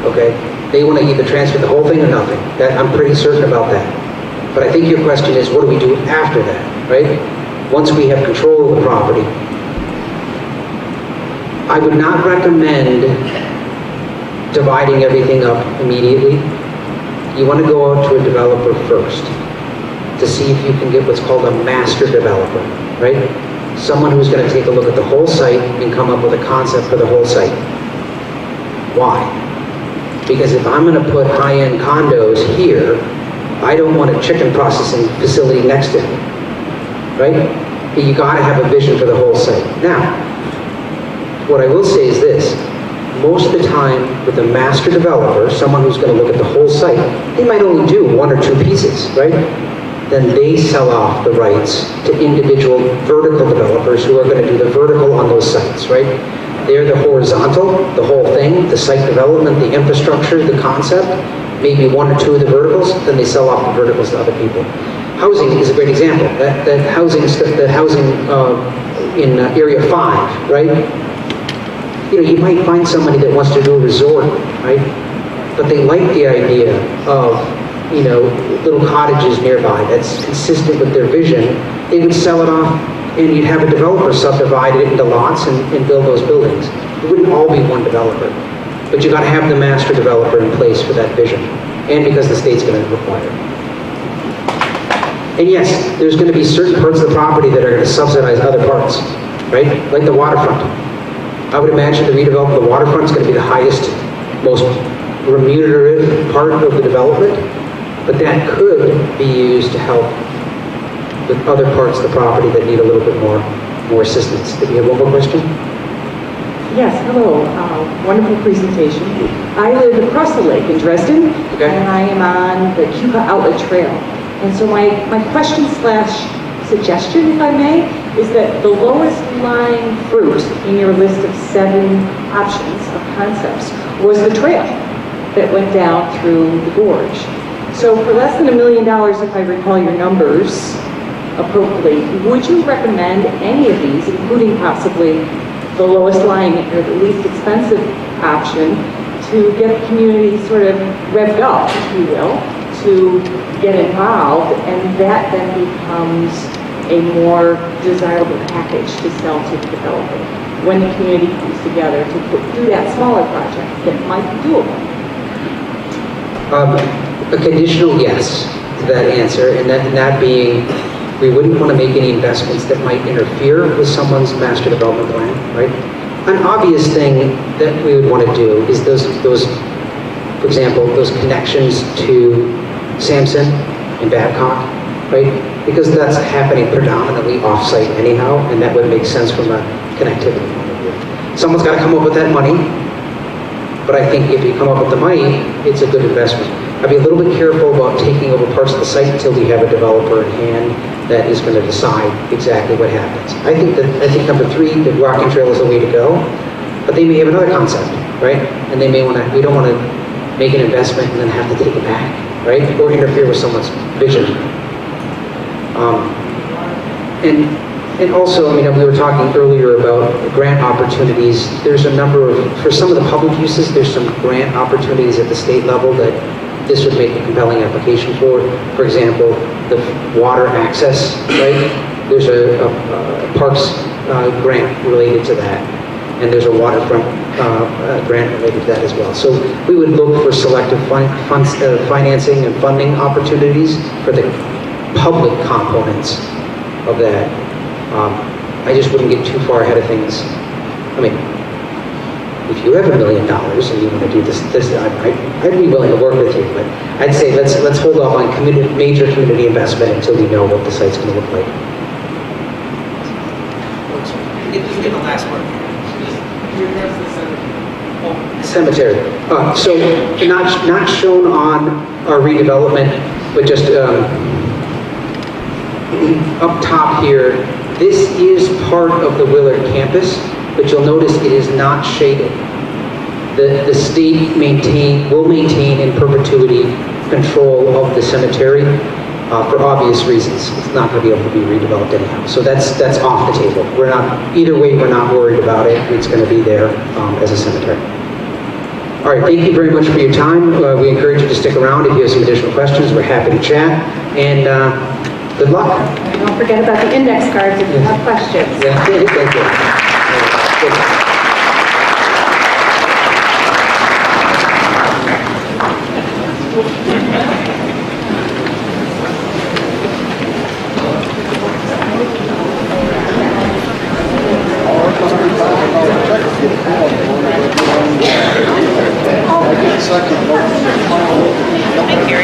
Okay? They want to either transfer the whole thing or nothing. That, I'm pretty certain about that. But I think your question is, what do we do after that, right? Once we have control of the property. I would not recommend dividing everything up immediately. You want to go out to a developer first to see if you can get what's called a master developer, right? Someone who's going to take a look at the whole site and come up with a concept for the whole site. Why? Because if I'm going to put high-end condos here, I don't want a chicken processing facility next to it, right? You got to have a vision for the whole site. Now, what I will say is this. Most of the time, with a master developer, someone who's going to look at the whole site, they might only do 1 or 2 pieces, right? Then they sell off the rights to individual vertical developers who are going to do the vertical on those sites, right? They're the horizontal, the whole thing, the site development, the infrastructure, the concept, maybe 1 or 2 of the verticals, then they sell off the verticals to other people. Housing is a great example. That housing in Area 5, right? You know, you might find somebody that wants to do a resort, right? But they like the idea of, you know, little cottages nearby that's consistent with their vision. They would sell it off and you'd have a developer subdivide it into lots and build those buildings. It wouldn't all be one developer. But you got to have the master developer in place for that vision. And because the state's going to require it. And yes, there's going to be certain parts of the property that are going to subsidize other parts, right? Like the waterfront. I would imagine the redevelopment of the waterfront is going to be the highest, most remunerative part of the development, but that could be used to help with other parts of the property that need a little bit more assistance. Did you have one more question? Yes, hello. Wonderful presentation. I live across the lake in Dresden, and I am on the Cuba Outlet Trail. And so my question / suggestion, if I may, is that the lowest lying fruit in your list of 7 options of concepts was the trail that went down through the gorge. So for less than $1 million, if I recall your numbers appropriately, would you recommend any of these, including possibly the lowest lying or the least expensive option, to get the community sort of revved up, if you will, to get involved, and that then becomes a more desirable package to sell to the developer when the community comes together to do that smaller project that might be doable? A conditional yes to that answer, and that being, we wouldn't want to make any investments that might interfere with someone's master development plan, right? An obvious thing that we would want to do is those, for example, those connections to Sampson and Babcock, right? Because that's happening predominantly off-site anyhow, and that would make sense from a connectivity point of view. Someone's got to come up with that money, but I think if you come up with the money, it's a good investment. I'd be a little bit careful about taking over parts of the site until we have a developer in hand that is going to decide exactly what happens. I think number 3, the walking trail is the way to go, but they may have another concept, right? And they may want to, we don't want to make an investment and then have to take it back, right? Or interfere with someone's vision. And also, I mean, we were talking earlier about grant opportunities. There's a number of, for some of the public uses, there's some grant opportunities at the state level that this would make a compelling application for. For example, the water access, right? There's a parks grant related to that. And there's a waterfront grant related to that as well. So we would look for selective financing and funding opportunities for the public components of that. I just wouldn't get too far ahead of things. I mean, if you have $1 million and you want to do this, I'd be willing to work with you, but I'd say let's hold off on major community investment until we know what the site's going to look like. Just get the last word. Cemetery. So not shown on our redevelopment, but just up top here, this is part of the Willard campus, but you'll notice it is not shaded. The state will maintain in perpetuity control of the cemetery for obvious reasons. It's not going to be able to be redeveloped anyhow. So that's off the table. Either way, we're not worried about it. It's going to be there as a cemetery. All right, thank you very much for your time. We encourage you to stick around if you have some additional questions. We're happy to chat, and good luck. And don't forget about the index cards if you have questions. Yeah, thank you.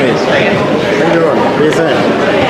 How you doing? What do you think?